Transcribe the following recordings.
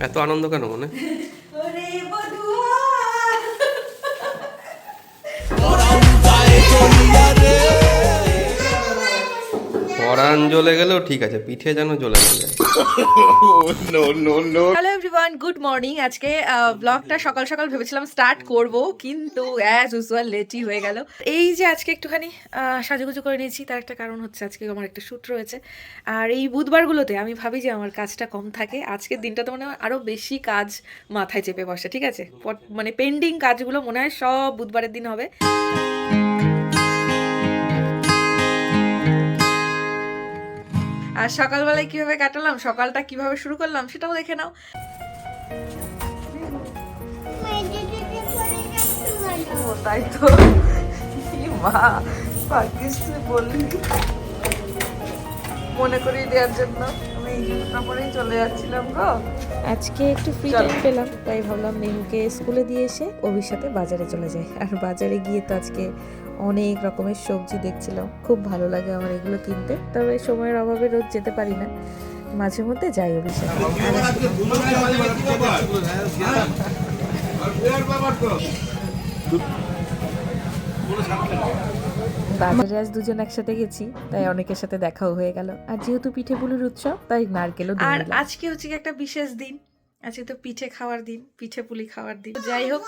এত আনন্দ কেন মনে? পরাণ জ্বলে গেলেও ঠিক আছে, পিঠে যেন জ্বলে না যায়। Hello everyone, good morning. আজকে ব্লগটা সকাল সকাল ভেবেছিলাম স্টার্ট করব, কিন্তু অ্যাজ ইউজুয়াল লেটই হয়ে গেল। এই যে আজকে একটুখানি সাজুগুজু করে নিয়েছি, তার একটা কারণ হচ্ছে আজকে আমার একটা শ্যুট রয়েছে। আর এই বুধবারগুলোতে আমি ভাবি যে আমার কাজটা কম থাকে, আজকের দিনটা তো মনে হয় আরও বেশি কাজ মাথায় চেপে বসে। ঠিক আছে, মানে পেন্ডিং কাজগুলো মনে হয় সব বুধবারের দিন হবে। আর সকালবেলায় কিভাবে কাটালাম, সকালটা কিভাবে শুরু করলাম সেটাও দেখে নাও। তাই তো, মা ভাগ্যিস তুই বললি মনে করিয়ে দেওয়ার জন্য। আমি এই জুতোটা পরেই চলে যাচ্ছিলাম গো। আজকে একটু ফ্রি টাইম পেলাম, তাই ভাবলাম মেহুকে স্কুলে দিয়ে এসে অভির সাথে বাজারে চলে যাই। আর বাজারে গিয়ে তো আজকে অনেক রকমের সবজি দেখছিলাম, খুব ভালো লাগে আমার এগুলো কিনতে। তবে সময়ের অভাবে রোজ যেতে পারি না, মাঝে মধ্যে যাই অভির সাথে। বাজারে আজ দুজন একসাথে গেছি, তাই অনেকের সাথে দেখাও হয়ে গেল। আর যেহেতু পিঠে পুলির উৎসব, তাই নারকেলও দিয়ে আর নিলাম। আজকে হচ্ছে কি একটা বিশেষ দিন, আজকে তো পিঠে খাওয়ার দিন, পিঠে পুলি খাওয়ার দিন। যাই হোক,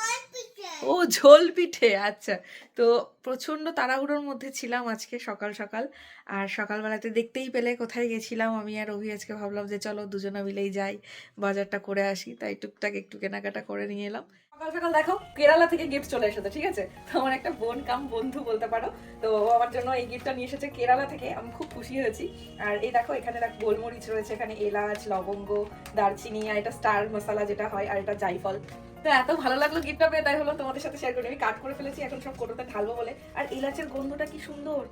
ও ঝোল পিঠে, আচ্ছা। তো প্রচন্ড তাড়াহুড়োর মধ্যে ছিলাম আজকে সকাল সকাল। আর সকালবেলাতে দেখতেই পেলে কোথায় গেছিলাম আমি আর অভি। আজকে ভাবলাম যে চলো দুজনে মিলেই যাই, বাজারটা করে আসি, তাই টুকটাক একটু কেনাকাটা করে নিয়ে এলাম। সকাল সকাল দেখো কেরালা থেকে গিফট চলে এসেছে, ঠিক আছে। তো আমার একটা বোন কাম বন্ধু বলতে পারো, তো আমার জন্য এই গিফটটা নিয়ে এসেছে কেরালা থেকে। আমি খুব খুশি হয়েছি। আর এই দেখো, এখানে দেখো গোলমরিচ রয়েছে, এখানে এলাচ, লবঙ্গ, দারচিনি, আর এটা স্টার মশলা যেটা হয়, আর এটা জায়ফল। তো এত ভালো লাগলো গিফটটা পেয়ে, তাই হলো তোমাদের সাথে শেয়ার করি। আমি কাট করে ফেলেছি, এখন সব কোটোতে ঢালবো বলে। আর এলাচের গন্ধটা কি সুন্দর,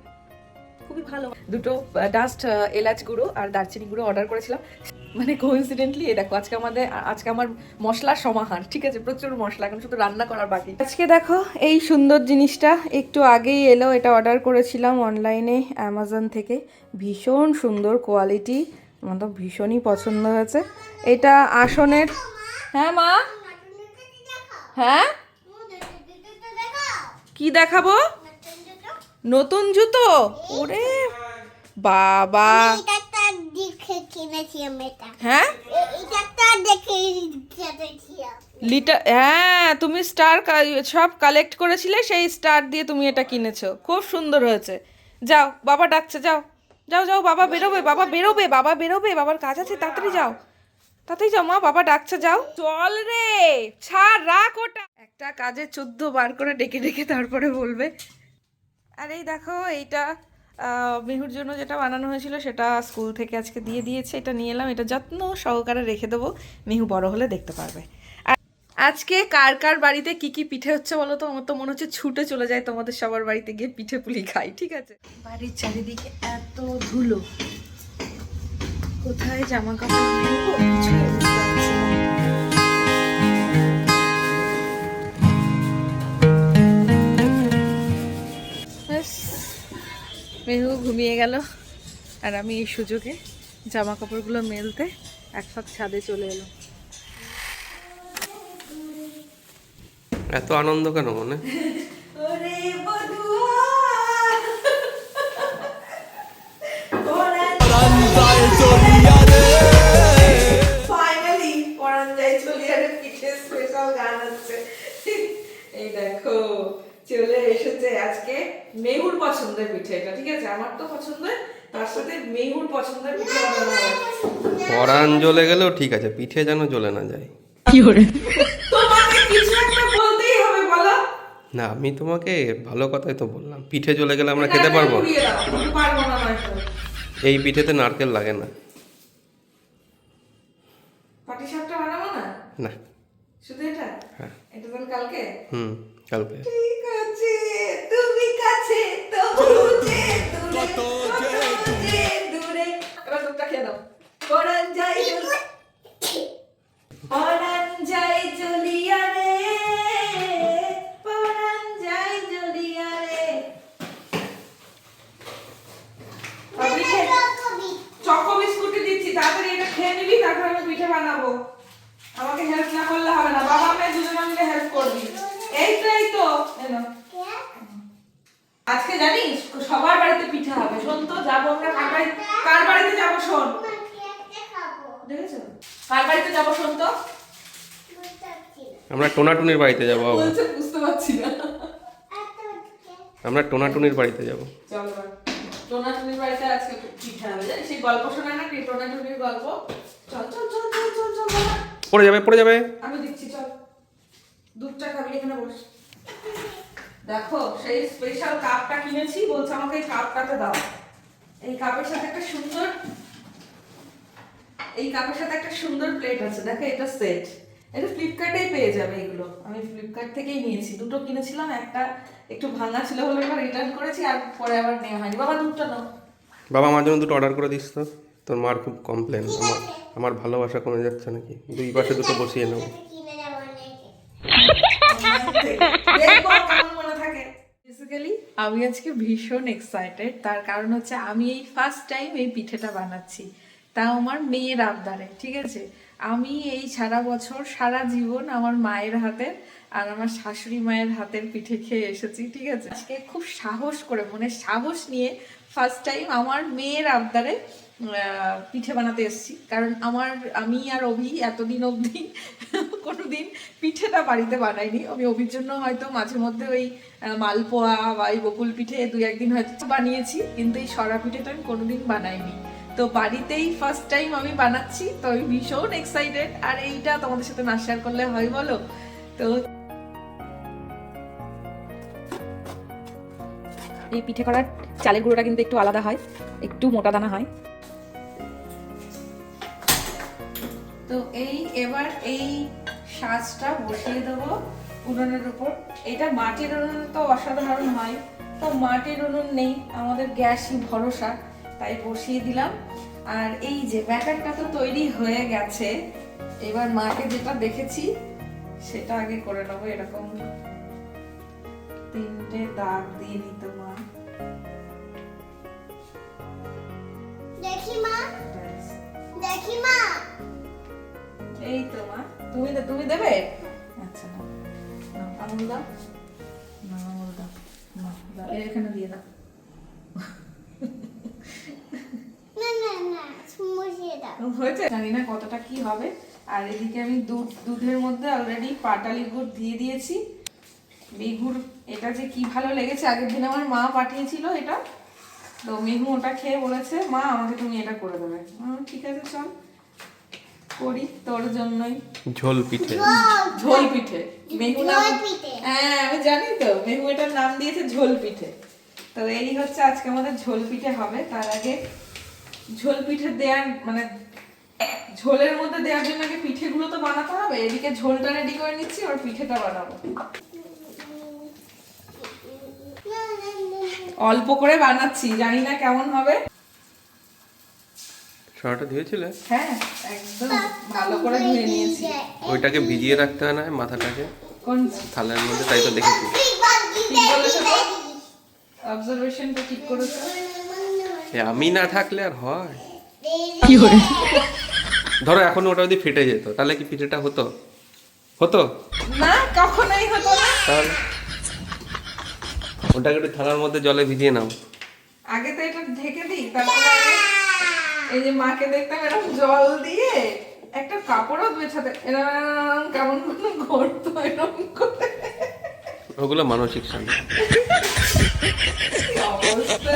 খুবই ভালো। দুটো ডাস্ট এলাচ গুঁড়ো আর দারচিনি গুঁড়ো অর্ডার করেছিলাম। মানে কোইন্সিডেন্টলি এই দেখো, আজকে আমার মশলার সমাহার, ঠিক আছে, প্রচুর মশলা, এখন শুধু রান্না করার বাকি। আজকে দেখো এই সুন্দর জিনিসটা একটু আগেই এলো, এটা অর্ডার করেছিলাম অনলাইনে অ্যামাজন থেকে। ভীষণ সুন্দর কোয়ালিটি, আমার তো ভীষণই পছন্দ হয়েছে। এটা আসনের। হ্যাঁ মা, হ্যাঁ কি দেখাবো? নতুন জুতো? ওরে বাবা, হ্যাঁ লিটার, হ্যাঁ তুমি স্টার সব কালেক্ট করেছিলে, সেই স্টার দিয়ে তুমি এটা কিনেছো, খুব সুন্দর হয়েছে। যাও, বাবা ডাকছে, যাও যাও যাও, বাবা বেরোবে, বাবা বেরোবে, বাবা বেরোবে, বাবার কাজ আছে, তাড়াতাড়ি যাও, তাতেই যাও মা, বাবা ডাকছে, যাও। চল রে, ছাড়, রাখ ওটা। একটা কাজে 14 বার করে ডেকে ডেকে তারপরে বলবে। আর এই দেখো, এইটা মেহুর জন্য যেটা বানানো হয়েছিল সেটা স্কুল থেকে আজকে দিয়ে দিয়েছে, এটা নিয়ে এলাম। এটা যত্ন সহকারে রেখে দেবো, মেহু বড় হলে দেখতে পারবে। আর আজকে কার কার বাড়িতে কি কি পিঠে হচ্ছে বলো তো? আমার তো মনে হচ্ছে ছুটে চলে যায় তোমাদের সবার বাড়িতে গিয়ে পিঠে পুলি খাই, ঠিক আছে। বাড়ির চারিদিকে এত ধুলো, কোথায় জামা কাপড় নেবো কিছুই বুঝতে পারছি না। মেহু ঘুমিয়ে গেল, আর আমি এই সুযোগে জামা কাপড়গুলো মেলতে এক ফাঁক ছাদে চলে এলাম। এত আনন্দ কেন মনে? ফাইনালি পরান যায় চলিয়ারে পিঠে স্পেশাল গান হচ্ছে। এই দেখো চলে এসেছে আজকে মেহুর পছন্দের পিঠে, এটা ঠিক আছে, আমার তো পছন্দের, তার সাথে মেহুর পছন্দের পিঠে বানানো হবে। পরাণ জ্বলে গেলেও ঠিক আছে, পিঠে যেন জ্বলে না যায়। তোমাকে কিছু একটা বলতেই হবে, বলো। না, আমি তোমাকে ভালো কথাই তো বললাম, পিঠে জ্বলে গেলে আমরা খেতে পারবো? পারবো না নয়তো। এই পিঠেতে নারকেল লাগে না। পাটিসাপটা বানাবো না? না। শুধু এটা? হ্যাঁ। এটা তাহলে কালকে? কালকে। ঠিক আছে, তুমি কাছে তবু যে দূরে, কত যে দূরে। এবার দুধটা খেয়ে দাও। পরান যাই জ্বলিয়া রে, পরান যাই জ্বলিয়া রে। চকো বিস্কুট দিচ্ছি, তাড়াতাড়ি এটা খেয়ে নিবি, তারপর আমি পিঠে বানাবো। আমাকে হেল্প না করলে হবে না, বাবা মেয়ে দুজনে মিলে হেল্প করবি। এই তো এলো। আজকে জানিস সবার বাড়িতে পিঠা হবে। শোন তো, যাবো আমরা কার বাড়িতে যাবো শোন। দেখেছো কার বাড়িতে যাবো শোন তো? আমরা টোনাটুনির বাড়িতে যাবো বাবা। বলছে বুঝতে পারছি না। আমরা টোনাটুনির বাড়িতে যাবো। চল এবার টোনাটুনির বাড়িতে আজকে পিঠা হবে। জানিস সেই গল্প শোনা না কি, টোনাটুনির গল্প? চল চল চল চল চল চল বাবা। পড়ে যাবে। আমি দিচ্ছি, চল। দুধটা খাবি, এখানে বস। দেখো সেই স্পেশাল কাপটা কিনেছি, বলছে আমাকে এই কাপটাতে দাও। এই কাপের সাথে একটা সুন্দর প্লেট আছে। দেখো এটা সেট, এটা ফ্লিপকার্টেই পেয়ে যাবে। এগুলো আমি ফ্লিপকার্ট থেকেই নিয়েছি। দুটো কিনেছিলাম, একটা একটু ভাঙা ছিল বলে এবার রিটার্ন করেছি, আর পরে আবার নেওয়া হয়নি। বাবা দুধটা নাও। বাবা আমার জন্য দুটো অর্ডার করে দিস তো। তোর মার খুব কমপ্লেন, আমার ভালোবাসা কমে যাচ্ছে নাকি। দুই পাশে দুটো বসিয়ে নেবো। বেসিক্যালি আমি আজকে ভীষণ এক্সাইটেড। তার কারণ হচ্ছে আমি এই ফার্স্ট টাইম এই পিঠেটা বানাচ্ছি, তাও আমার মেয়ের আবদারে। ঠিক আছে, আমি এই সারা বছর সারা জীবন আমার মায়ের হাতের আর আমার শাশুড়ি মায়ের হাতের পিঠে খেয়ে এসেছি। ঠিক আছে, আজকে খুব সাহস করে, মনে সাহস নিয়ে ফার্স্ট টাইম আমার মেয়ের আবদারে পিঠে বানাতে এসেছি। কারণ আমি আর অভি এতদিন অবধি কোনোদিন পিঠেটা বাড়িতে বানাইনি। আমি অভির জন্য হয়তো মাঝে মধ্যে ওই মালপোয়া বা এই বকুল পিঠে দুই একদিন হয়তো বানিয়েছি, কিন্তু এই সরা পিঠেটা আমি কোনোদিন বানাইনি। তো বাড়িতেই ফার্স্ট টাইম আমি বানাচ্ছি, তো আমি ভীষণ এক্সাইটেড। আর এইটা তোমাদের সাথে না শেয়ার করলে হয় বলো? তো এই পিঠে করার চালের গুঁড়োটা কিন্তু একটু আলাদা হয়, একটু মোটা দানা হয়। তো এবার এই সাজটা বসিয়ে দেবো উনুনের উপর। এটা মাটির উনুন তো অসাধারণ হয়, তো মাটির উনুন নেই, আমাদের গ্যাসই ভরসা, তাই বসিয়ে দিলাম। আর এই যে ব্যাটারটা তো তৈরি হয়ে গেছে, এবার মাকে যেটা দেখেছি সেটা আগে করে নেবো। এরকম 3টে দাগ দিয়ে নিত মা। এই তো মা, তুমি দেবে? আচ্ছা না, আঙুল দাও, না আঙুল দাও, দাও এখানে দিয়ে দাও। হয়েছে, জানি না কতটা কি হবে। আর এদিকে আমি দুধের মধ্যে অলরেডি পাটালি গুড় দিয়ে দিয়েছি। এই গুড় এটা যে কি ভালো লেগেছে, আগের দিন আমার মা পাঠিয়েছিল এটা, তো মেহু ওটা খেয়ে বলেছে মা আমাকে তুমি এটা করে দেবে। ঠিক আছে চল করি, তোর জন্যই। ঝোল পিঠে মেহু নাম, হ্যাঁ আমি জানি তো, মেহু এটার নাম দিয়েছে ঝোল পিঠে। তো এই হচ্ছে আজকে আমাদের ঝোল পিঠে হবে। তার আগে ঝোল পিঠে দেওয়ার মানে ঝোলের মধ্যে দেওয়ার জন্য আগে পিঠেগুলো তো বানাতে হবে। এদিকে ঝোলটা রেডি করে নিচ্ছি, আর পিঠেটা বানাবো। অল্প করে বানাচ্ছি, জানি না কেমন হবে। সরাটা ধুয়েছিলে? হ্যাঁ একদম ভালো করে ধুয়ে নিয়েছি। ওইটাকে ভিজিয়ে রাখতে হয় না মাথাটাকে কোন থালার মধ্যে, তাই তো দেখেছি। ঠিক বলেছো তো, অবজারভেশনটা ঠিক করেছো। আমি না থাকলে আর হয়? কি করে ধরো এখন ওটা যদি ফেটে যেত, তাহলে কি পিঠেটা হতো? না, কখনোই হতো না। তাহলে ওটাকে একটু থালার মধ্যে জলে ভিজিয়ে নাও। আগে তো এটা ঢেকে দিই, তারপরে এই যে মাকে দেখতাম এরকম জল দিয়ে একটা কাপড়ও বেছাতে, এরকম কেমন ঘুরতো এরকম করে। ওগুলো মানসিক শান্তি। অবস্থা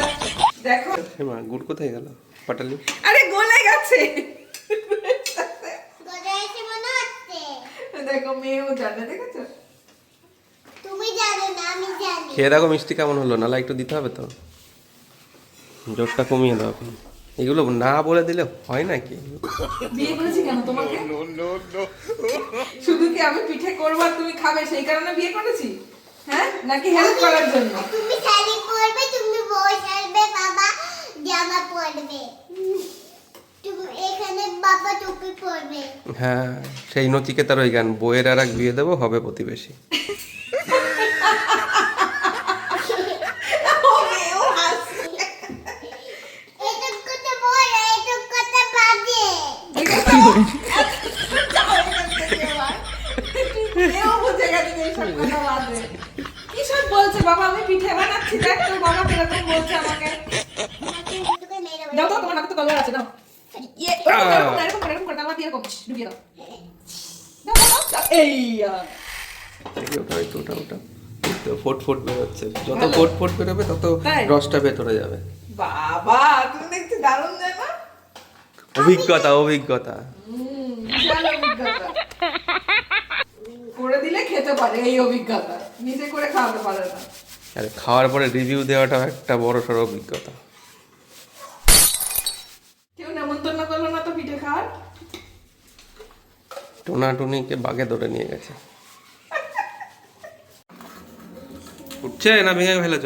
দেখো। মা গুড় কোথায় গেল পাটালি? আরে গলে গেছে। দেখো মেয়েও জানে, দেখেছো? খেয়ে দেখো মিষ্টি কেমন হলো, নালা একটু দিতে হবে তো, জোরটা কমিয়ে দাও এখন। এগুলো না বলে দিলে হয় নাকি? বিয়ে করেছি কেন তোমাকে? শুধু কি আমি পিঠে করবো আর তুমি খাবে সেই কারণে বিয়ে করেছি? হ্যাঁ, নাকি হেল্প করার জন্য? তুমি শাড়ি পরবে, তুমি বসাবে, বাবা জামা পরবে, তুমি এখানে বাবা টুপি পরবে। হ্যাঁ, সেই নচিকেতার ওই গান, বইয়ের আর এক বিয়ে দেবো হবে প্রতিবেশী। এসব কথা বাজে। কি সব বলছে বাবা, আমি পিঠে বানাচ্ছি, দেখ তোর বাবা কিরকম বলছে আমাকে। তোকে মেরে দাও তো, তোমার নাকে তো কলার আছে, দাও। এরকম করে তালবা দিয়ে এরকম ডুবিয়ে দাও। দাও, দাও, দাও। এই দেখি ওটা হয়তো ওটা তো ফোট বেরোচ্ছে, যত ভালো। ফোট বেরোবে তত তাই? রসটা ভেতরে যাবে। বাবা, তুমি দেখছি দারুণ যায় না? অভিজ্ঞতা বিশাল অভিজ্ঞতা। করে দিলে খেতে পারে, এই অভিজ্ঞতা। নিজে করে খাওয়াতে পারে না। আর খাওয়ার পরে রিভিউ দেওয়াটা একটা বড় সড় অভিজ্ঞতা। কেউ নেমন্তন্ন করলো না তো পিঠে খাওয়ার? টোনাটুনিকে বাগে ধরে নিয়ে গেছে। উঠছে না ভেঙে ফেলেছ?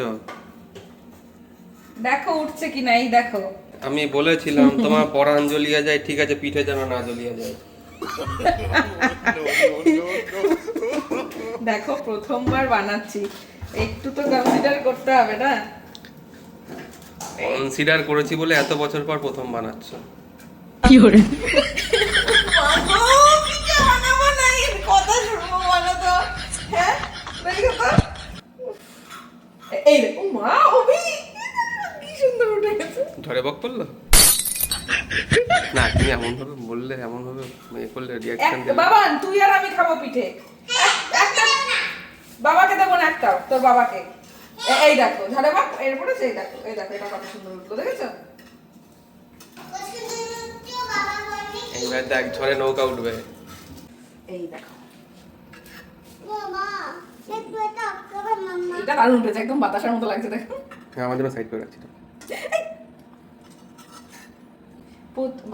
দেখো উঠছে কিনা, এই দেখো। আমি বলেছিলাম তোমার পরাণ জ্বলিয়া যায়, ঠিক আছে, পিঠে যেন না জ্বলিয়া যায়। দেখো প্রথমবার বানাচ্ছি, একটু তো কনসিডার করতে হবে না? কনসিডার করেছি বলে এত বছর পর প্রথম বানাচ্ছ। এই দেখো মা, অভি কি সুন্দর উঠে গেছে। ধরে বক করলো না, তুমি এমন ভাবে বললে, এমন ভাবে করলে রিয়াকশন দিলে। বাবান, তুই আর আমি খাবো পিঠে। একটা বাবাকে দেবো না, একটাও তোর বাবাকে। এই দেখো ঝাড়ে বাপ, এরপরে সেই দেখো, এই দেখো এটা কত সুন্দর উঠলো, দেখেছো? এইবার দেখ ঝড়ে নৌকা উঠবে। এই দেখো মামা একটু এটা আটকাবে মাম্মা। এটা দারুণ উঠেছে, একদম বাতাসের মতো লাগছে, দেখো। হ্যাঁ, আমার জন্য সাইড করে রাখছি।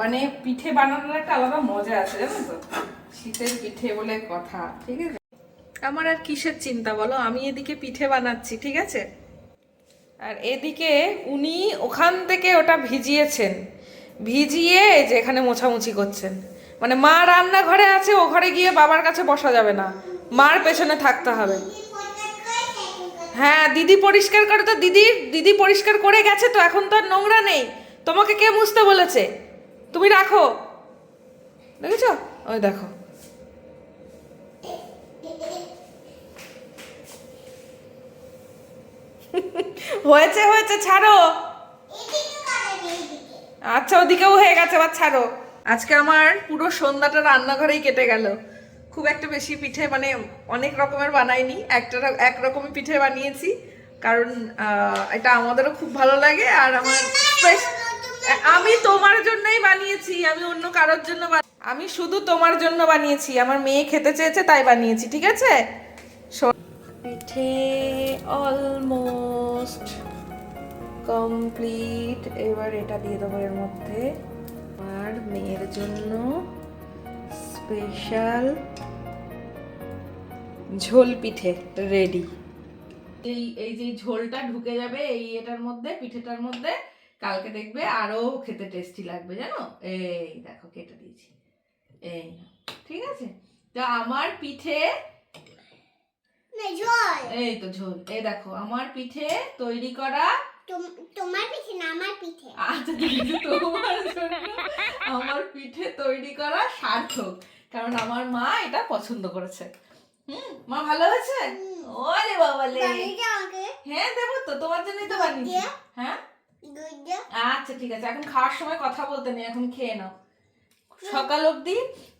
মানে পিঠে বানানোর একটা আলাদা মজা আছে, জানো তো? শীতের পিঠে বলে কথা, ঠিক আছে? আমার আর কিসের চিন্তা বলো, আমি এদিকে পিঠে বানাচ্ছি, ঠিক আছে? আর এদিকে উনি ওখান থেকে ওটা ভিজিয়েছেন, ভিজিয়ে এই যে এখানে মোছামুছি করছেন। মানে মা রান্নাঘরে আছে, ও ঘরে গিয়ে বাবার কাছে বসা যাবে না, মার পেছনে থাকতে হবে। হ্যাঁ, দিদি পরিষ্কার করে, তো দিদি পরিষ্কার করে গেছে, তো এখন তো আর নোংরা নেই। তোমাকে কে মুছতে বলেছে? তুমি রাখো, দেখেছো? ওই দেখো, হয়েছে হয়েছে, ছাড়ো। আচ্ছা, ওদিকেও হয়ে গেছে, এবার ছাড়ো। আজকে আমার পুরো সন্ধ্যাটা রান্নাঘরেই কেটে গেল। খুব একটা বেশি পিঠে মানে অনেক রকমের বানাইনি, এক রকমের পিঠে বানিয়েছি, কারণ এটা আমাদেরও খুব ভালো লাগে। আর আমার আমি তোমার জন্যই বানিয়েছি, আমি অন্য কারোর জন্য আমি শুধু তোমার জন্য বানিয়েছি, আমার মেয়ে খেতে চেয়েছে তাই বানিয়েছি, ঠিক আছে? পিঠে অলমোস্ট কমপ্লিট। এবার এটা দিয়ে দেবো এর মধ্যে। আর মেয়ের জন্য স্পেশাল ঝোল পিঠে রেডি। এই যে ঝোলটা ঢুকে যাবে এটার মধ্যে, পিঠেটার মধ্যে, কালকে দেখবে আরো খেতে টেস্টি লাগবে, জানো? এই দেখো কেটে দিয়েছি, এই ঠিক আছে। তো আমার পিঠে এই তো ঝোল, এই দেখো আমার পিঠে তৈরি করা। তোমার পিঠে না আমার পিঠে। আচ্ছা ঠিক আছে, তোমার জন্য আমার পিঠে তৈরি করা সার্থক, কারণ আমার মা এটা পছন্দ করেছে। মা ভালো হয়েছে? ওরে বাবালে, হ্যাঁ দেবো তো, তোমার জন্যই তো বানিয়েছি। হ্যাঁ আচ্ছা ঠিক আছে, এখন খাওয়ার সময় কথা বলতে নেই, এখন খেয়ে নাও। সকাল অবধি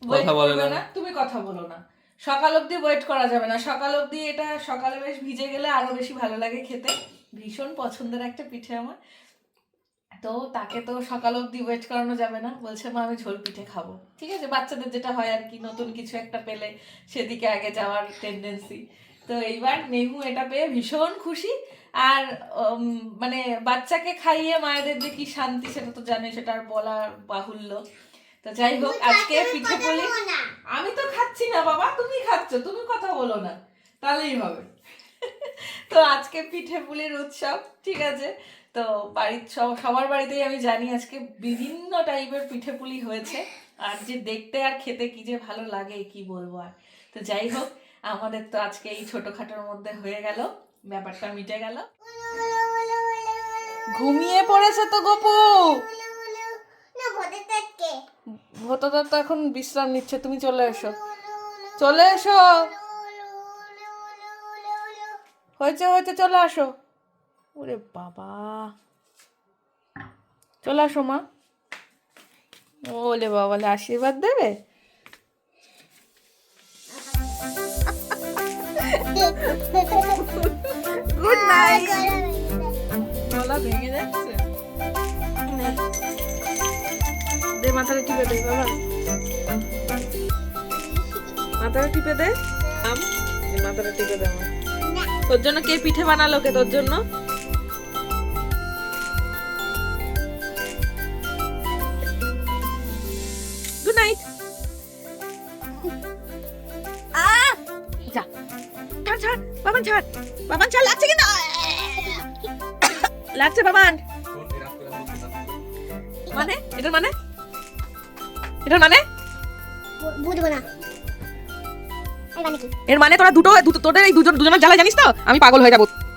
ওয়েট করবে না, তুমি কথা বলো না। সকাল অবধি ওয়েট করা যাবে না, সকাল অবধি এটা সকালে বেশ ভিজে গেলে আরো বেশি ভালো লাগে খেতে। ভীষণ পছন্দের একটা পিঠে আমার, তো তাকে তো সকাল অবধি ওয়েট করানো যাবে না। বলছে মা আমি ঝোল পিঠে খাবো, ঠিক আছে? বাচ্চাদের যেটা হয় আর কি, নতুন কিছু একটা পেলে সেদিকে আগে যাওয়ার টেন্ডেন্সি। তো এইবার নেহু এটা পেয়ে ভীষণ খুশি। আর মানে বাচ্চাকে খাইয়ে মায়েদের যে কি শান্তি সেটা তো জানে, সেটা আর বলার বাহুল্য। তো যাই হোক, আজকে পিঠে পুলি আমি তো খাচ্ছি না বাবা, তুমি খাচ্ছ, তুমি কথা বলো না, তাহলেই হবে। তো আজকে পিঠে পুলির উৎসব, ঠিক আছে? তো বাড়ির সবার বাড়িতেই আমি জানি আজকে বিভিন্ন টাইপের পিঠে পুলি হয়েছে, আর যে দেখতে আর খেতে কি যে ভালো লাগে কি বলবো আর। তো যাই হোক, আমাদের তো আজকে এই ছোটখাটোর মধ্যে হয়ে গেল, ব্যাপারটা মিটে গেল। ঘুমিয়ে পড়েছে তো গপু, ভোতদা তো এখন বিশ্রাম নিচ্ছে। তুমি চলে এসো, চলে এসো। হয়েছে হয়েছে, চলে আসো। ওরে বাবা, চলে আসো মা। ওলে বাবা, আশীর্বাদ দেবে। Good night. গলা ভেঙে যাচ্ছে। দে, মাথাটা টিপে দে বাবা, মাথাটা টিপে দে। মাথাটা টিপে দে। তোর জন্য কে পিঠে বানালো? কে তোর জন্য? Good night. যা, ছাড় ছাড় বাবান, ছাড় বাবান, ছাড়। লাগছে কিন্তু, লাগছে বাবান। মানে এটার মানে, এটার মানে বুঝবো না এর মানে তোরা তোদের এই দুজনের জ্বালা জানিস তো, আমি পাগল হয়ে যাবো।